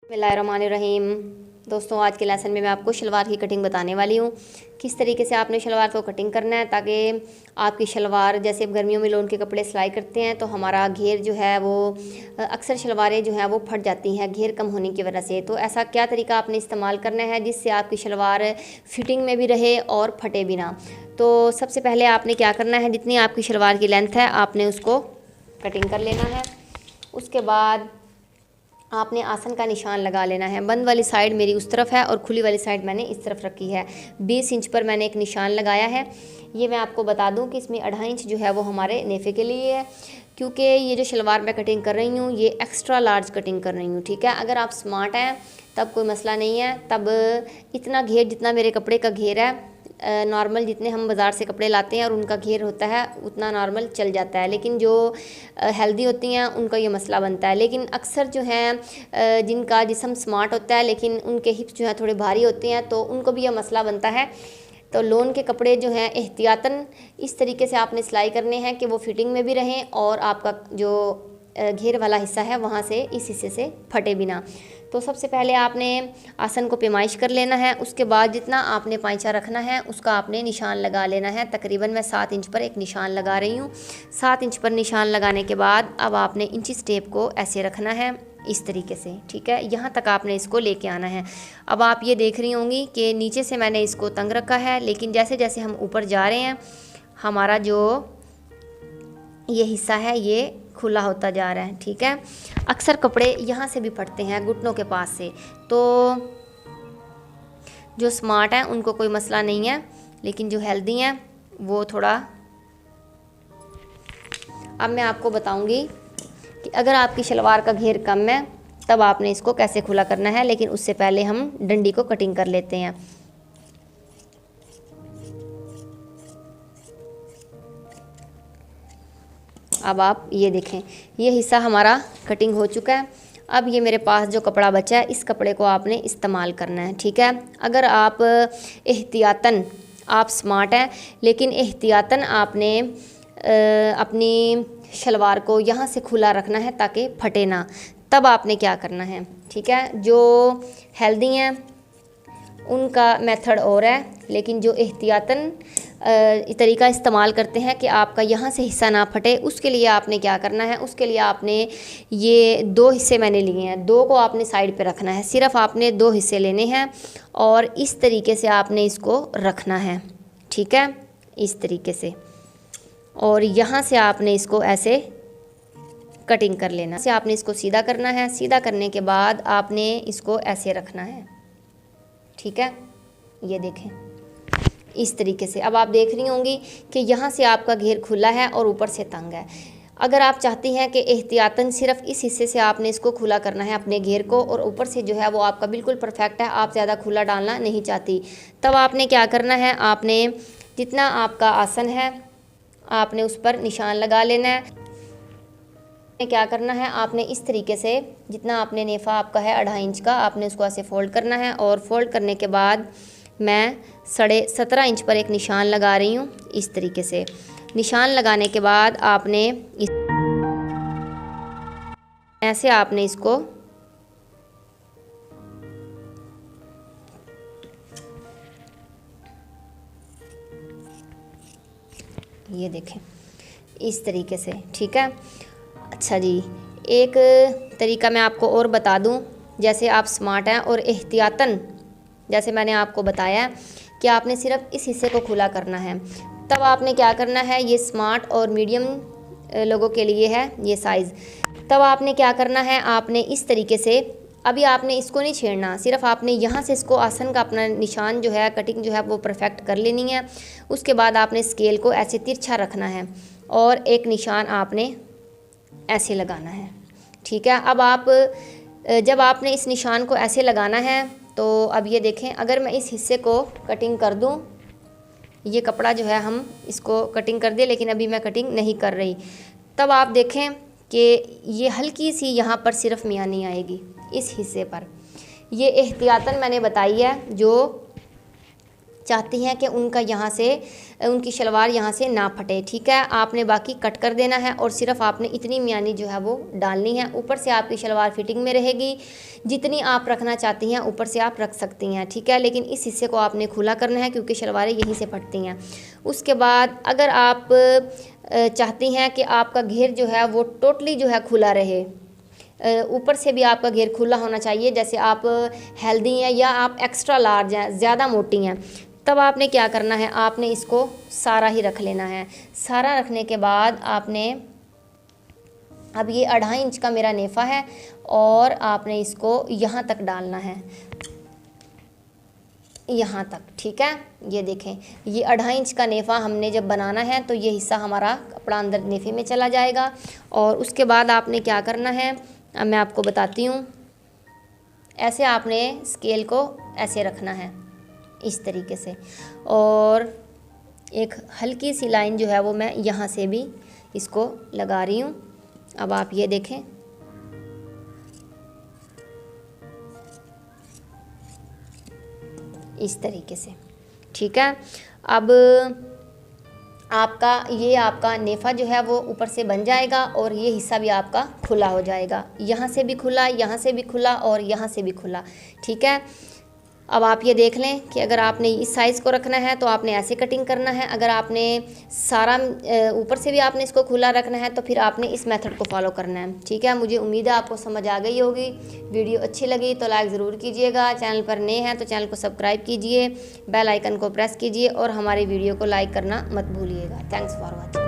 बिस्मिल्लाहिर्रहमानिर्रहीम। दोस्तों, आज के लेसन में मैं आपको शलवार की कटिंग बताने वाली हूँ। किस तरीके से आपने शलवार को कटिंग करना है ताकि आपकी शलवार, जैसे गर्मियों में लोन के कपड़े सिलाई करते हैं तो हमारा घेर जो है वो अक्सर शलवारें जो हैं वो फट जाती हैं घेर कम होने की वजह से। तो ऐसा क्या तरीका आपने इस्तेमाल करना है जिससे आपकी शलवार फिटिंग में भी रहे और फटे भी ना। तो सबसे पहले आपने क्या करना है, जितनी आपकी शलवार की लेंथ है आपने उसको कटिंग कर लेना है। उसके बाद आपने आसन का निशान लगा लेना है। बंद वाली साइड मेरी उस तरफ है और खुली वाली साइड मैंने इस तरफ रखी है। 20 इंच पर मैंने एक निशान लगाया है। ये मैं आपको बता दूं कि इसमें 2.5 इंच जो है वो हमारे नेफे के लिए है, क्योंकि ये जो शलवार मैं कटिंग कर रही हूँ ये एक्स्ट्रा लार्ज कटिंग कर रही हूँ। ठीक है, अगर आप स्मार्ट हैं तब कोई मसला नहीं है, तब इतना घेर जितना मेरे कपड़े का घेर है, नॉर्मल जितने हम बाज़ार से कपड़े लाते हैं और उनका घेर होता है उतना नॉर्मल चल जाता है। लेकिन जो हेल्दी होती हैं उनका ये मसला बनता है। लेकिन अक्सर जो हैं जिनका जिस्म स्मार्ट होता है लेकिन उनके हिप्स जो हैं थोड़े भारी होते हैं तो उनको भी यह मसला बनता है। तो लोन के कपड़े जो हैं एहतियातन इस तरीके से आपने सिलाई करने हैं कि वो फिटिंग में भी रहें और आपका जो घेर वाला हिस्सा है वहाँ से इस हिस्से से फटे भी ना। तो सबसे पहले आपने आसन को पैमाइश कर लेना है। उसके बाद जितना आपने पाँचा रखना है उसका आपने निशान लगा लेना है। तकरीबन मैं 7 इंच पर एक निशान लगा रही हूँ। 7 इंच पर निशान लगाने के बाद अब आपने इंची स्टेप को ऐसे रखना है इस तरीके से। ठीक है, यहाँ तक आपने इसको लेके आना है। अब आप ये देख रही होंगी कि नीचे से मैंने इसको तंग रखा है, लेकिन जैसे जैसे हम ऊपर जा रहे हैं हमारा जो ये हिस्सा है ये खुला होता जा रहा है। ठीक है, अक्सर कपड़े यहाँ से भी फटते हैं घुटनों के पास से, तो जो स्मार्ट हैं उनको कोई मसला नहीं है, लेकिन जो हेल्दी हैं वो थोड़ा। अब मैं आपको बताऊंगी कि अगर आपकी शलवार का घेर कम है तब आपने इसको कैसे खुला करना है, लेकिन उससे पहले हम डंडी को कटिंग कर लेते हैं। अब आप ये देखें, ये हिस्सा हमारा कटिंग हो चुका है। अब ये मेरे पास जो कपड़ा बचा है इस कपड़े को आपने इस्तेमाल करना है। ठीक है, अगर आप एहतियातन, आप स्मार्ट हैं लेकिन एहतियातन आपने अपनी शलवार को यहाँ से खुला रखना है ताकि फटे ना, तब आपने क्या करना है। ठीक है, जो हेल्दी हैं उनका मेथड और है, लेकिन जो एहतियातन तरीका इस्तेमाल करते हैं कि आपका यहाँ से हिस्सा ना फटे, उसके लिए आपने क्या करना है, उसके लिए आपने ये 2 हिस्से मैंने लिए हैं, 2 को आपने साइड पे रखना है। सिर्फ आपने 2 हिस्से लेने हैं और इस तरीके से आपने इसको रखना है। ठीक है, इस तरीके से, और यहाँ से आपने इसको ऐसे कटिंग कर लेना से आपने इसको सीधा करना है। सीधा करने के बाद आपने इसको ऐसे रखना है। ठीक है, ये देखें इस तरीके से। अब आप देख रही होंगी कि यहाँ से आपका घेर खुला है और ऊपर से तंग है। अगर आप चाहती हैं कि एहतियातन सिर्फ इस हिस्से से आपने इसको खुला करना है अपने घेर को, और ऊपर से जो है वो आपका बिल्कुल परफेक्ट है, आप ज़्यादा खुला डालना नहीं चाहती, तब आपने क्या करना है, आपने जितना आपका आसन है आपने उस पर निशान लगा लेना है। क्या करना है, आपने इस तरीके से जितना आपने नेफा आपका है 2.5 इंच का, आपने उसको ऐसे फोल्ड करना है। और फोल्ड करने के बाद मैं 17.5 इंच पर एक निशान लगा रही हूँ इस तरीके से। निशान लगाने के बाद आपने ऐसे आपने इसको ये देखें इस तरीके से। ठीक है, अच्छा जी, एक तरीका मैं आपको और बता दूं, जैसे आप स्मार्ट हैं और एहतियातन, जैसे मैंने आपको बताया कि आपने सिर्फ इस हिस्से को खुला करना है, तब आपने क्या करना है, ये स्मार्ट और मीडियम लोगों के लिए है ये साइज़। तब आपने क्या करना है, आपने इस तरीके से, अभी आपने इसको नहीं छेड़ना, सिर्फ आपने यहाँ से इसको आसन का अपना निशान जो है, कटिंग जो है वो परफेक्ट कर लेनी है। उसके बाद आपने स्केल को ऐसे तिरछा रखना है और एक निशान आपने ऐसे लगाना है। ठीक है, अब आप जब आपने इस निशान को ऐसे लगाना है तो अब ये देखें, अगर मैं इस हिस्से को कटिंग कर दूं, ये कपड़ा जो है हम इसको कटिंग कर दे, लेकिन अभी मैं कटिंग नहीं कर रही, तब आप देखें कि ये हल्की सी यहाँ पर सिर्फ मियानी आएगी इस हिस्से पर। ये एहतियातन मैंने बताई है, जो चाहती हैं कि उनकी शलवार यहाँ से ना फटे। ठीक है, आपने बाकी कट कर देना है और सिर्फ आपने इतनी मियानी जो है वो डालनी है। ऊपर से आपकी शलवार फिटिंग में रहेगी, जितनी आप रखना चाहती हैं ऊपर से आप रख सकती हैं। ठीक है, लेकिन इस हिस्से को आपने खुला करना है क्योंकि शलवारें यहीं से फटती हैं। उसके बाद अगर आप चाहती हैं कि आपका घेर जो है वो टोटली जो है खुला रहे, ऊपर से भी आपका घेर खुला होना चाहिए, जैसे आप हेल्दी हैं या आप एक्स्ट्रा लार्ज हैं, ज़्यादा मोटी हैं, तब आपने क्या करना है, आपने इसको सारा ही रख लेना है। सारा रखने के बाद आपने, अब ये 2.5 इंच का मेरा नेफ़ा है और आपने इसको यहाँ तक डालना है, यहाँ तक। ठीक है, ये देखें, ये 2.5 इंच का नेफ़ा हमने जब बनाना है तो ये हिस्सा हमारा कपड़ा अंदर नेफ़े में चला जाएगा। और उसके बाद आपने क्या करना है, अब मैं आपको बताती हूँ। ऐसे आपने स्केल को ऐसे रखना है इस तरीके से, और एक हल्की सी लाइन जो है वो मैं यहाँ से भी इसको लगा रही हूँ। अब आप ये देखें, इस तरीके से। ठीक है, अब आपका नेफ़ा जो है वो ऊपर से बन जाएगा और ये हिस्सा भी आपका खुला हो जाएगा, यहाँ से भी खुला, यहाँ से भी खुला और यहाँ से भी खुला। ठीक है, अब आप ये देख लें कि अगर आपने इस साइज़ को रखना है तो आपने ऐसे कटिंग करना है, अगर आपने सारा ऊपर से भी आपने इसको खुला रखना है तो फिर आपने इस मेथड को फॉलो करना है। ठीक है, मुझे उम्मीद है आपको समझ आ गई होगी। वीडियो अच्छी लगी तो लाइक ज़रूर कीजिएगा, चैनल पर नए हैं तो चैनल को सब्सक्राइब कीजिए, बेल आइकन को प्रेस कीजिए और हमारी वीडियो को लाइक करना मत भूलिएगा। Thanks for watching.